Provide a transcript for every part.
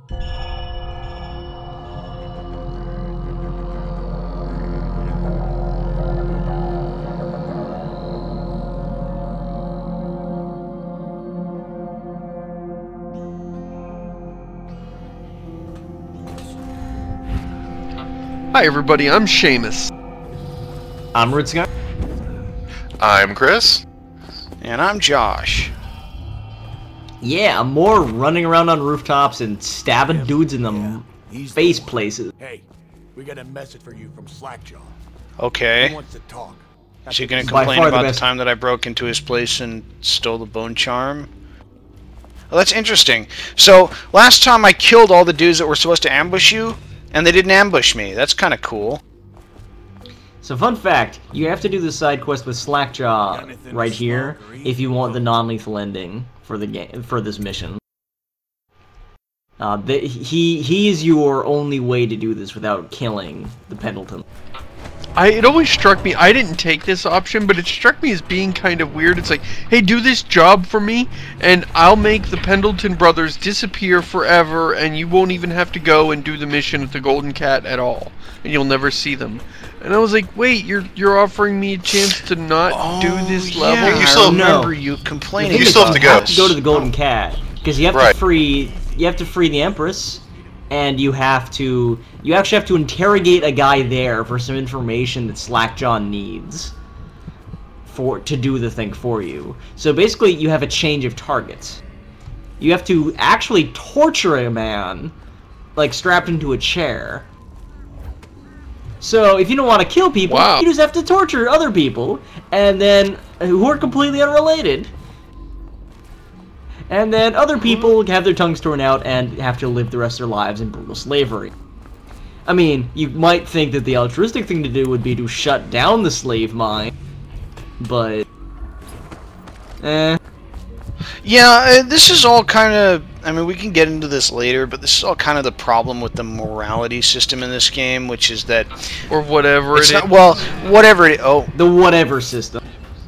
Hi everybody, I'm Seamus. I'm Rootsguy. I'm Chris. And I'm Josh. Yeah, more running around on rooftops and stabbing dudes in the face places. Hey, we got a message for you from Slackjaw. Okay. He wants to talk. Is he going to By complain far the about the best. time that I broke into his place and stole the bone charm? Well, that's interesting. So, last time I killed all the dudes that were supposed to ambush you, and they didn't ambush me. That's kind of cool. So fun fact, you have to do the side quest with Slackjaw right here if you want the non-lethal ending for the game for this mission. He is your only way to do this without killing the Pendleton. It always struck me, I didn't take this option, but it struck me as being kind of weird. It's like, hey, do this job for me, and I'll make the Pendleton brothers disappear forever, and you won't even have to go and do the mission at the Golden Cat at all, and you'll never see them. And I was like, wait, you're offering me a chance to not do this level? Yeah, You still- I remember you complaining. You still have to go. You have to go to the Golden Cat because you have Right. to free the Empress, and you actually have to interrogate a guy there for some information that Slackjaw needs to do the thing for you. So basically, you have a change of targets. You have to actually torture a man, like strapped into a chair. So if you don't want to kill people, Wow. you just have to torture other people, and then who are completely unrelated. And then other people have their tongues torn out and have to live the rest of their lives in brutal slavery. I mean, you might think that the altruistic thing to do would be to shut down the slave mine, but... Yeah, this is all kind of... I mean, we can get into this later, but this is all kind of the problem with the morality system in this game, which is that... Or whatever It's it not, is. well, whatever it... Oh, The whatever system.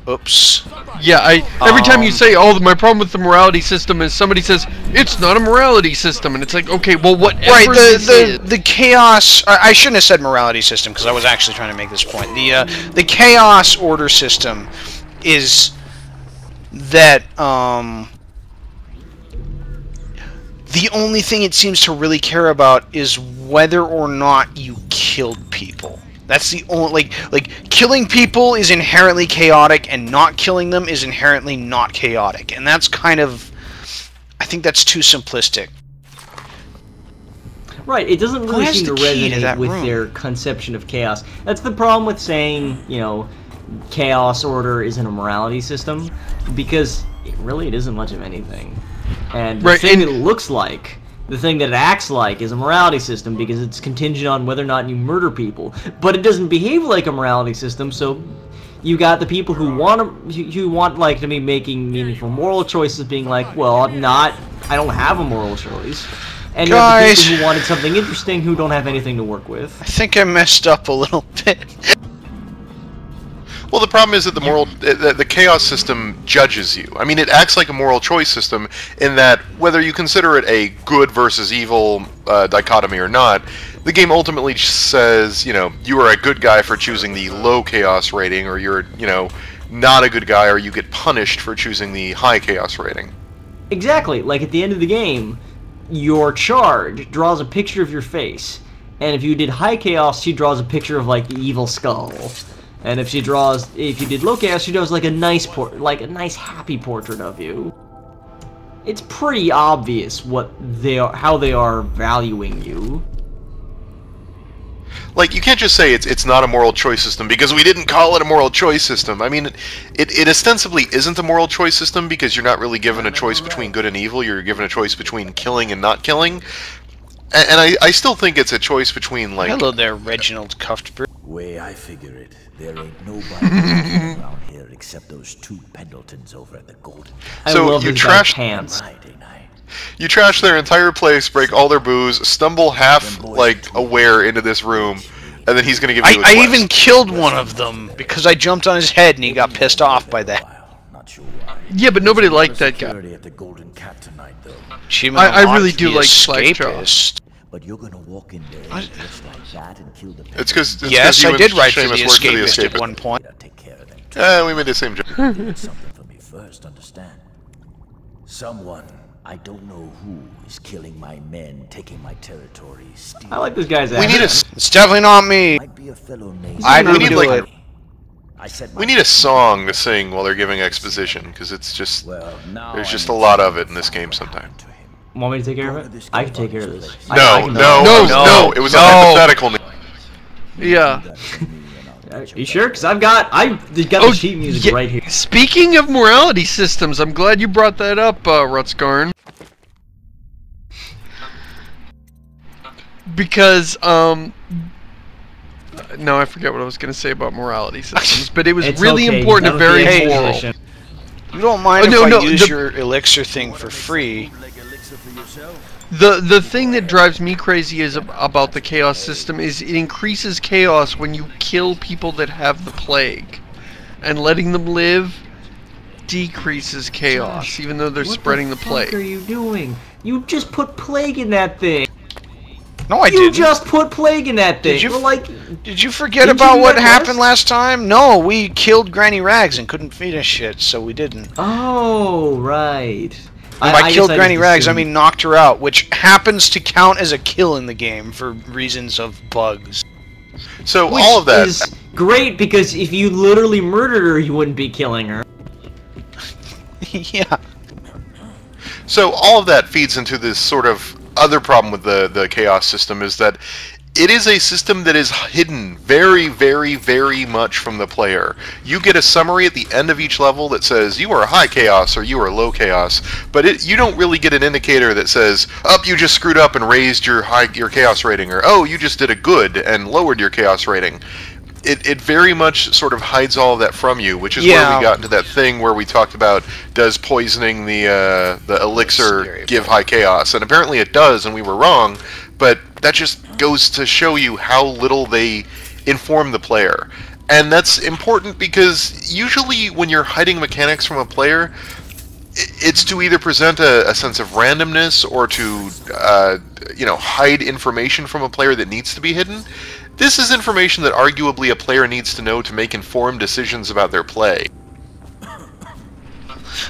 oops. Yeah, every time you say, oh, my problem with the morality system is somebody says, it's not a morality system, and it's like, okay, well, whatever Right, this is. the chaos... I shouldn't have said morality system, because I was actually trying to make this point. The chaos order system is that, the only thing it seems to really care about is whether or not you killed people. That's the only... Like, killing people is inherently chaotic, and not killing them is inherently not chaotic. And that's kind of... I think that's too simplistic. Right, it doesn't really has seem to the key to resonate that with room? their conception of chaos. That's the problem with saying, you know, chaos order isn't a morality system, because it isn't much of anything. And the Right, thing and- that it looks like, the thing that it acts like, is a morality system because it's contingent on whether or not you murder people. But it doesn't behave like a morality system, so you got the people who want like to be making meaningful moral choices being like, well, I don't have a moral choice. And you have the Guys. people who wanted something interesting who don't have anything to work with. I think I messed up a little bit. Well, the problem is that the chaos system judges you. I mean, it acts like a moral choice system in that whether you consider it a good versus evil dichotomy or not, the game ultimately says, you know, you are a good guy for choosing the low chaos rating, or you're, you know, not a good guy, or you get punished for choosing the high chaos rating. Exactly, like at the end of the game, your charge draws a picture of your face, and if you did high chaos, she draws a picture of like the evil skull. And if you did low chaos, she does like a nice happy portrait of you. It's pretty obvious how they are valuing you. Like, you can't just say it's not a moral choice system because we didn't call it a moral choice system. I mean, it ostensibly isn't a moral choice system because you're not really given a choice between good and evil. You're given a choice between killing and not killing. And I still think it's a choice between, like... Hello there, Reginald Cuthbert. Way I figure it, there ain't nobody around here except those two Pendletons over at the Golden. I So love you this guy's trashed- pants. Right, ain't I? You trash their entire place, break all their booze, stumble half, like, aware into this room, and then he's gonna give you a quest. I even killed one of them because I jumped on his head and he got pissed off by that. Not sure why. Yeah, but nobody liked that guy. Security at the Golden Cat tonight, though. I really do like Slackjaw. But you're gonna walk in there and just like that and kill the It's because Yes, you I and did write for the Seamus worked for the Escapist at Escapist. one point. Take care of them. We made the same joke. You did something for me first, understand? Someone, I don't know who, is killing my men, taking my territory, stealing. I like this guy's We need a accent. It's definitely not me. Might be a fellow named. we need like I said we need a song to sing while they're giving exposition because it's just Well, now there's just I a need lot to of it in this know game what sometimes. happened to him. Want me to take care of it? I can take care of this. I No, can- no, it was a hypothetical. Yeah. Are you sure? Because I've got the Oh, sheet music yeah, right here. Speaking of morality systems, I'm glad you brought that up, Rutsgarn. Because, no, I forget what I was going to say about morality systems, but it was It's really okay, important and that was very the moral. exposition. You don't mind Oh, if no, I use the- your elixir thing for free? The thing that drives me crazy is about the chaos system is it increases chaos when you kill people that have the plague, and letting them live decreases chaos, even though they're spreading the What are plague. you doing? You just put plague in that thing. No, I You didn't. just put plague in that thing. Did you- We're like, Did you forget Didn't you about do what that happened last? last time? No, we killed Granny Rags and couldn't finish it, so we didn't. oh right. By I killed guess Granny just Rags, I assumed- mean knocked her out, which happens to count as a kill in the game for reasons of bugs. So Which all of that. is great because if you literally murdered her, you wouldn't be killing her. Yeah. So all of that feeds into this sort of other problem with the chaos system is that it is a system that is hidden very, very, very much from the player. You get a summary at the end of each level that says you are high chaos or you are low chaos, but you don't really get an indicator that says, you just screwed up and raised your chaos rating, or oh, you just did a good and lowered your chaos rating. It very much sort of hides all of that from you, which is where we got into that thing where we talked about does poisoning the elixir give high chaos, and apparently it does, and we were wrong. But that just goes to show you how little they inform the player, and that's important because usually when you're hiding mechanics from a player, it's to either present a sense of randomness or to hide information from a player that needs to be hidden. This is information that arguably a player needs to know to make informed decisions about their play.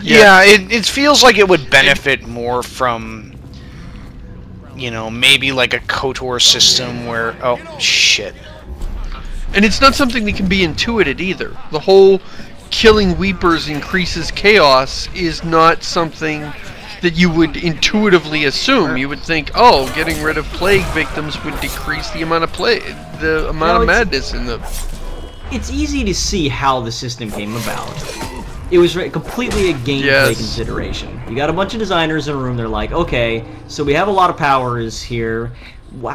Yeah, it feels like it would benefit more from, maybe like a KOTOR system where, oh, shit. And it's not something that can be intuited either. The whole killing Weepers increases chaos is not something that you would intuitively assume. You would think, oh, getting rid of plague victims would decrease the amount of the amount of madness in the... It's easy to see how the system came about. It was completely a gameplay consideration. You got a bunch of designers in a room, they're like, okay, so we have a lot of powers here.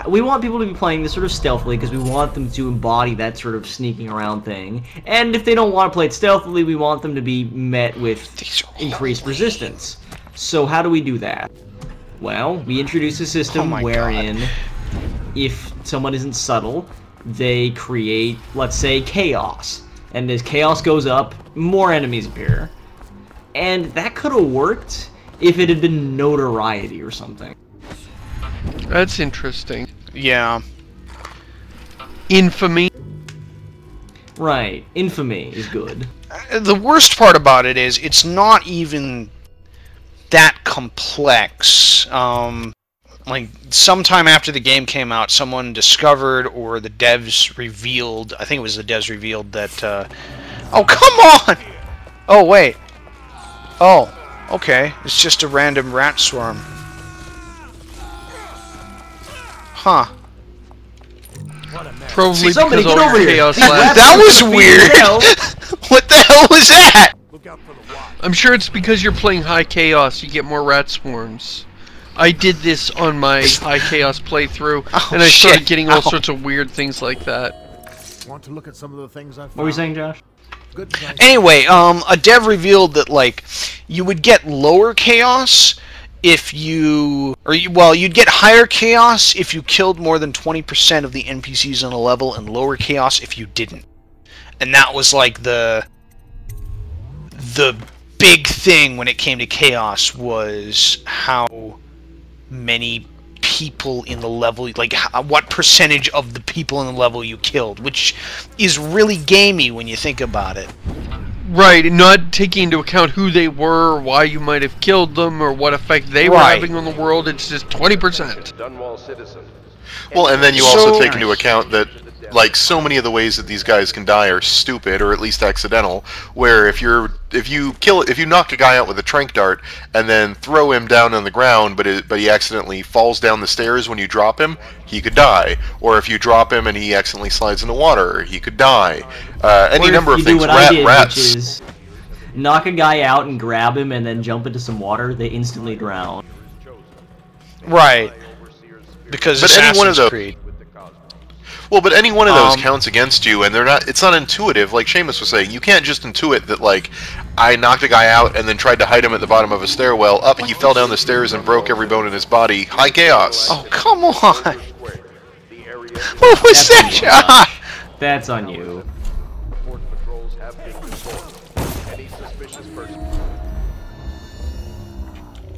We want people to be playing this sort of stealthily because we want them to embody that sort of sneaking around thing. And if they don't want to play it stealthily, we want them to be met with increased resistance. So how do we do that? Well, we introduce a system wherein if someone isn't subtle, they create, let's say, chaos. And as chaos goes up, more enemies appear. And that could have worked if it had been notoriety or something. That's interesting. Yeah. Infamy. Right. Infamy is good. The worst part about it is it's not even that complex. Like, sometime after the game came out, someone discovered, or the devs revealed, I think it was the devs revealed that, oh, come on! Oh, wait. Oh, okay. It's just a random rat swarm. Huh. Probably Somebody because get all over your here. chaos These lasts. That was Feed weird! yourself. What the hell was that? I'm sure it's because you're playing high chaos, you get more rat swarms. I did this on my high chaos playthrough, and I started shit. getting all Ow. sorts of weird things like that. Want to look at some of the things I found? What were you saying, Josh? Good place. Anyway, a dev revealed that, like, you would get lower chaos if you... you'd get higher chaos if you killed more than 20% of the NPCs on a level, and lower chaos if you didn't. And that was, like, the big thing when it came to chaos was how many people in the level, like what percentage of the people in the level you killed, which is really gamey when you think about it. Right, and not taking into account who they were, or why you might have killed them, or what effect they were having on the world. It's just 20%. Dunwall citizen. Well, and then you also take into account that, like, so many of the ways that these guys can die are stupid, or at least accidental. Where if you knock a guy out with a tranq dart and then throw him down on the ground, but he accidentally falls down the stairs when you drop him, he could die. Or if you drop him and he accidentally slides in the water, he could die. Any number of things. Which is knock a guy out and grab him and then jump into some water. They instantly drown. Right. Because Assassin's Creed. Well, but any one of those counts against you, and it's not intuitive, like Seamus was saying. You can't just intuit that, like, I knocked a guy out and then tried to hide him at the bottom of a stairwell. Up, he fell down the stairs and broke every bone in his body. High chaos. Oh, come on! What was that? That's on you. Patrols have been reported. Any suspicious person.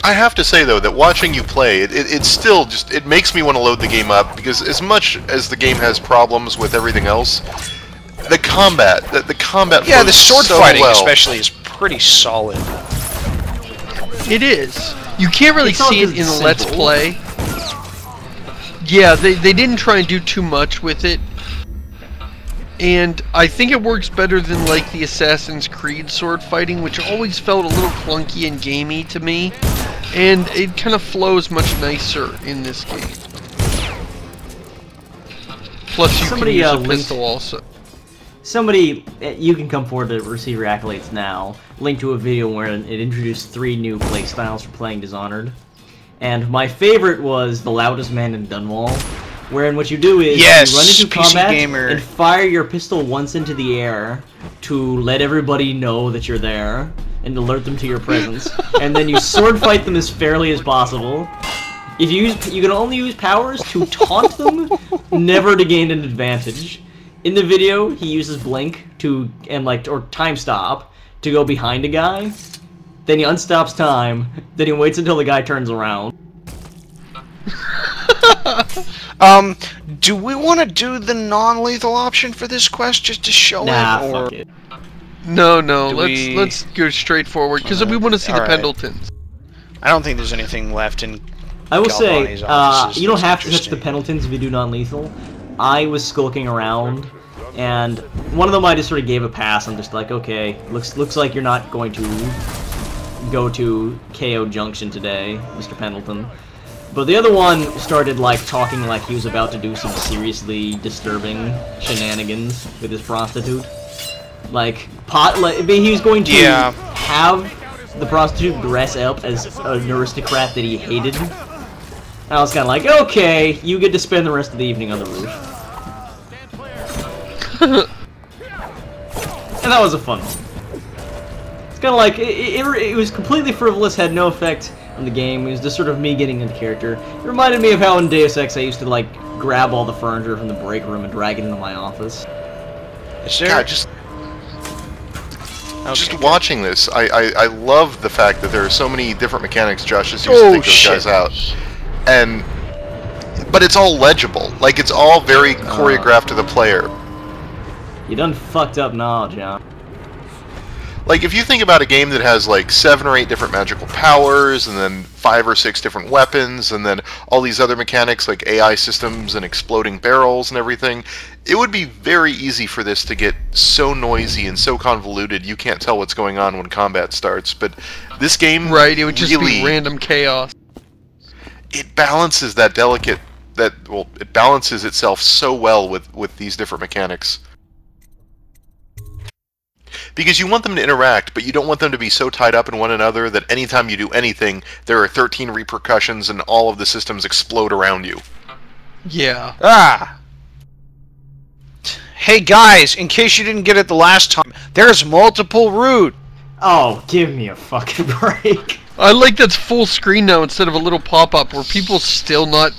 I have to say, though, that watching you play, it's still just, it makes me want to load the game up, because as much as the game has problems with everything else, the combat, the combat yeah, the sword so fighting well. especially is pretty solid. It is. You can't really see it in the Let's Play. Yeah, they didn't try and do too much with it. And I think it works better than, like, the Assassin's Creed sword fighting, which always felt a little clunky and gamey to me. And it kind of flows much nicer in this game. Plus, you can use a pistol also. Somebody, you can come forward to receive your accolades now. Link to a video where it introduced 3 new playstyles for playing Dishonored. And my favorite was the loudest man in Dunwall, wherein what you do is you run into combat and fire your pistol once into the air to let everybody know that you're there and alert them to your presence. And then you sword fight them as fairly as possible. If you can only use powers to taunt them, never to gain an advantage. In the video, he uses blink or time stop to go behind a guy. Then he unstops time. Then he waits until the guy turns around. Do we want to do the non-lethal option for this quest just to show it? Fuck it. No, let's go straight forward because we want to see the Pendletons. I don't think there's anything left in. I will say, you don't have to touch the Pendletons if you do non-lethal. I was skulking around, and one of them I just sort of gave a pass. I'm just like, okay, looks like you're not going to go to KO Junction today, Mr. Pendleton. But the other one started, like, talking like he was about to do some seriously disturbing shenanigans with his prostitute. Like, he was going to have the prostitute dress up as an aristocrat that he hated. And I was kind of like, okay, you get to spend the rest of the evening on the roof. And that was a fun one. It's kind of like, it was completely frivolous, had no effect on the game. It was just sort of me getting into character. It reminded me of how in Deus Ex I used to, like, grab all the furniture from the break room and drag it into my office. God, just watching this, I love the fact that there are so many different mechanics Josh just used to take those guys out. But it's all legible. Like, it's all very choreographed to the player. You done fucked up now, John. Like, if you think about a game that has, like, 7 or 8 different magical powers, and then 5 or 6 different weapons, and then all these other mechanics like AI systems and exploding barrels and everything, it would be very easy for this to get so noisy and so convoluted you can't tell what's going on when combat starts. But this game, it would just be random chaos. It balances that it balances itself so well with these different mechanics. Because you want them to interact, but you don't want them to be so tied up in one another that anytime you do anything, there are 13 repercussions and all of the systems explode around you. Yeah. Hey guys, in case you didn't get it the last time, there's multiple routes. Oh, give me a fucking break. I like that's full screen now instead of a little pop-up. Were people still not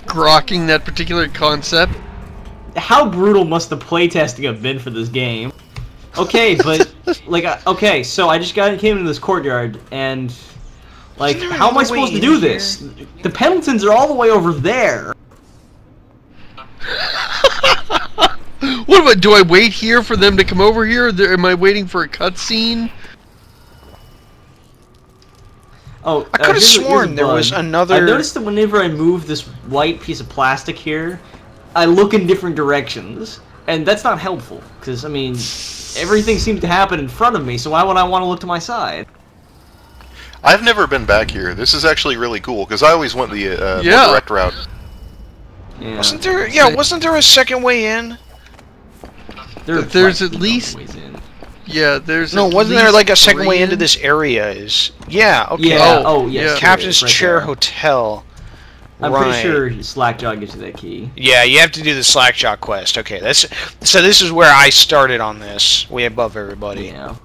grokking that particular concept? How brutal must the playtesting have been for this game? Okay, but like, okay, so I just came into this courtyard, and like, Isn't there how am I another way supposed to in do here? this? The Pendletons are all the way over there. What about? Do I wait here for them to come over here? Am I waiting for a cutscene? Oh, I could have here's a sworn there was bug. another. I've noticed that whenever I move this white piece of plastic here, I look in different directions, and that's not helpful. Because I mean, everything seems to happen in front of me, so why would I want to look to my side? I've never been back here. This is actually really cool because I always went the more Yeah. direct route. Yeah. Wasn't there? Yeah, wasn't there a second way in? There's at least- ways in. Yeah, there's. No, at wasn't there least like a second way 3 into in? this area? Yeah. Okay. Yeah. Oh, Oh, yes. yeah. there Captain's is, right Chair there. Hotel. I'm right. pretty sure Slackjaw gives you that key. Yeah, you have to do the Slackjaw quest. Okay, so this is where I started on this, way above everybody. Yeah.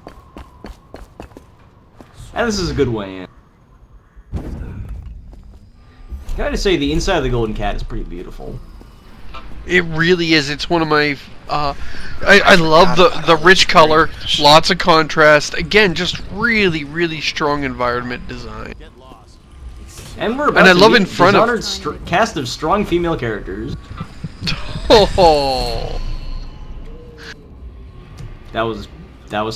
And this is a good way in. Can I just say the inside of the Golden Cat is pretty beautiful. It really is. It's one of my. I love the rich color, lots of contrast. Again, just really, really strong environment design. And we're about And I to love meet in front of- Dishonored's cast of strong female characters. Oh. That was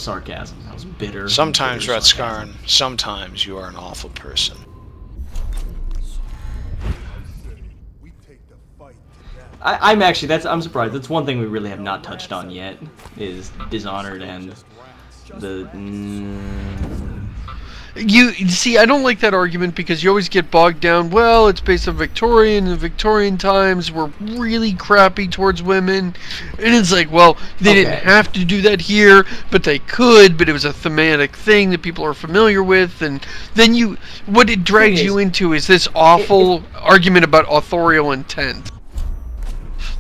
sarcasm. That was bitter. Sometimes, bitter Ratskarn, sometimes you are an awful person. I'm actually I'm surprised. That's one thing we really have not touched on yet is Dishonored and the. You see, I don't like that argument because you always get bogged down. Well, it's based on Victorian, and Victorian times were really crappy towards women, and it's like, well, they didn't have to do that here, but they could. But it was a thematic thing that people are familiar with, and then what it drags you into is this awful argument about authorial intent.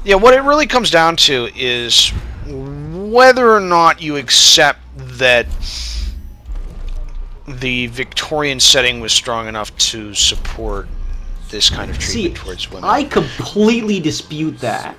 Yeah, what it really comes down to is whether or not you accept that the Victorian setting was strong enough to support this kind of treatment towards women. I completely dispute that.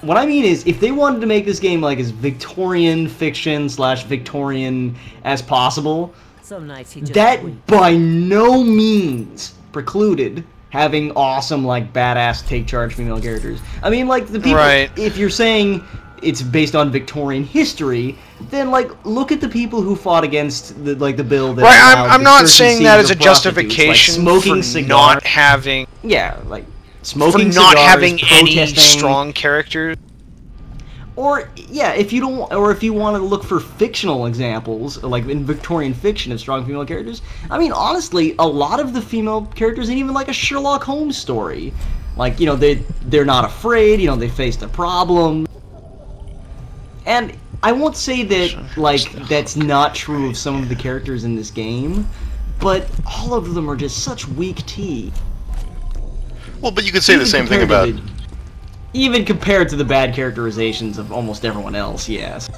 What I mean is, if they wanted to make this game like as Victorian fiction / Victorian as possible, Some nights he just that weeps. by no means precluded having awesome, like, badass take-charge female characters. I mean, like, the people... Right. If you're saying it's based on Victorian history, then, like, look at the people who fought against the bill that... Right, allowed I'm the not search and saying that as seizure a of prostitutes, justification like smoking for cigars. not having... Yeah, like, For smoking not cigars, having any protesting. strong characters. Or, yeah, if you don't, or if you want to look for fictional examples, like in Victorian fiction of strong female characters, I mean, honestly, a lot of the female characters ain't even like a Sherlock Holmes story. Like, you know, they're not afraid, you know, they face the problem. And I won't say that, like, that's not true of some of the characters in this game, but all of them are just such weak tea. Well, but you could say the same thing compared about... to even compared to the bad characterizations of almost everyone else, yes.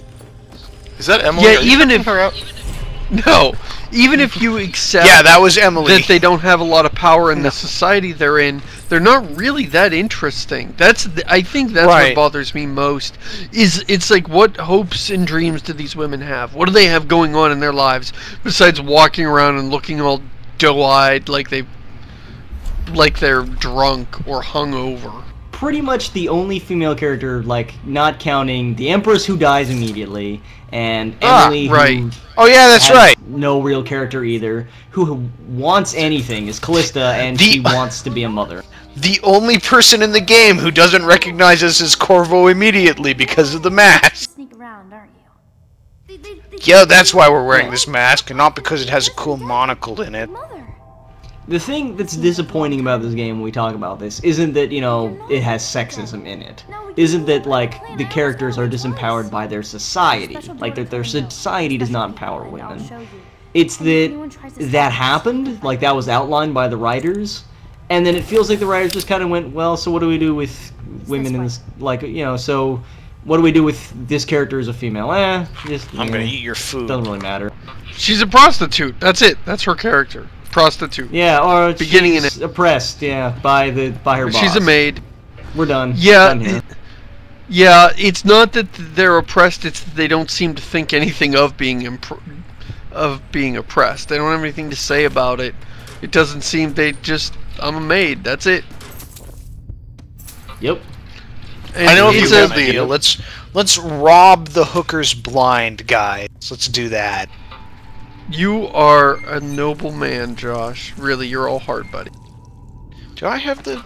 Is that Emily? Yeah, Are you even checking if her out? no, even if you accept Yeah, that was Emily. that they don't have a lot of power in the society they're in, they're not really that interesting. I think that's Right. what bothers me most. Is it's like, what hopes and dreams do these women have? What do they have going on in their lives besides walking around and looking all doe-eyed like they're drunk or hungover? Pretty much the only female character, like, not counting the Empress who dies immediately, and Emily right. who Oh yeah, that's has right. no real character either, who wants anything, is Callista, and she wants to be a mother. The only person in the game who doesn't recognize us as Corvo immediately because of the mask. Sneak around, aren't you? Yeah, that's why we're wearing this mask, and not because it has a cool monocle in it. Mother. The thing that's disappointing about this game when we talk about this isn't that, you know, it has sexism in it. Isn't that, like, the characters are disempowered by their society. Like, that their society does not empower women. It's that happened, like, that was outlined by the writers, and then it feels like the writers just kind of went, well, so what do we do with women in this, like, you know, so what do we do with this character as a female? Just, I'm gonna eat your food. Doesn't really matter. She's a prostitute. That's it. That's her character. Prostitute. Yeah, or Beginning she's oppressed, yeah, by her boss. She's a maid. We're done. Yeah. Done here. Yeah, it's not that they're oppressed, it's that they don't seem to think anything of being oppressed. They don't have anything to say about it. It doesn't seem, they just, I'm a maid, that's it. Yep. And I know if it's you want an idea. Let's rob the hookers blind, guys. Let's do that. You are a noble man, Josh. Really, you're all hard, buddy. Do I have the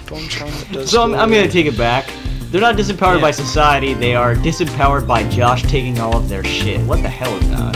bone charm that does? So I'm gonna take it back. They're not disempowered by society. They are disempowered by Josh taking all of their shit. What the hell is that?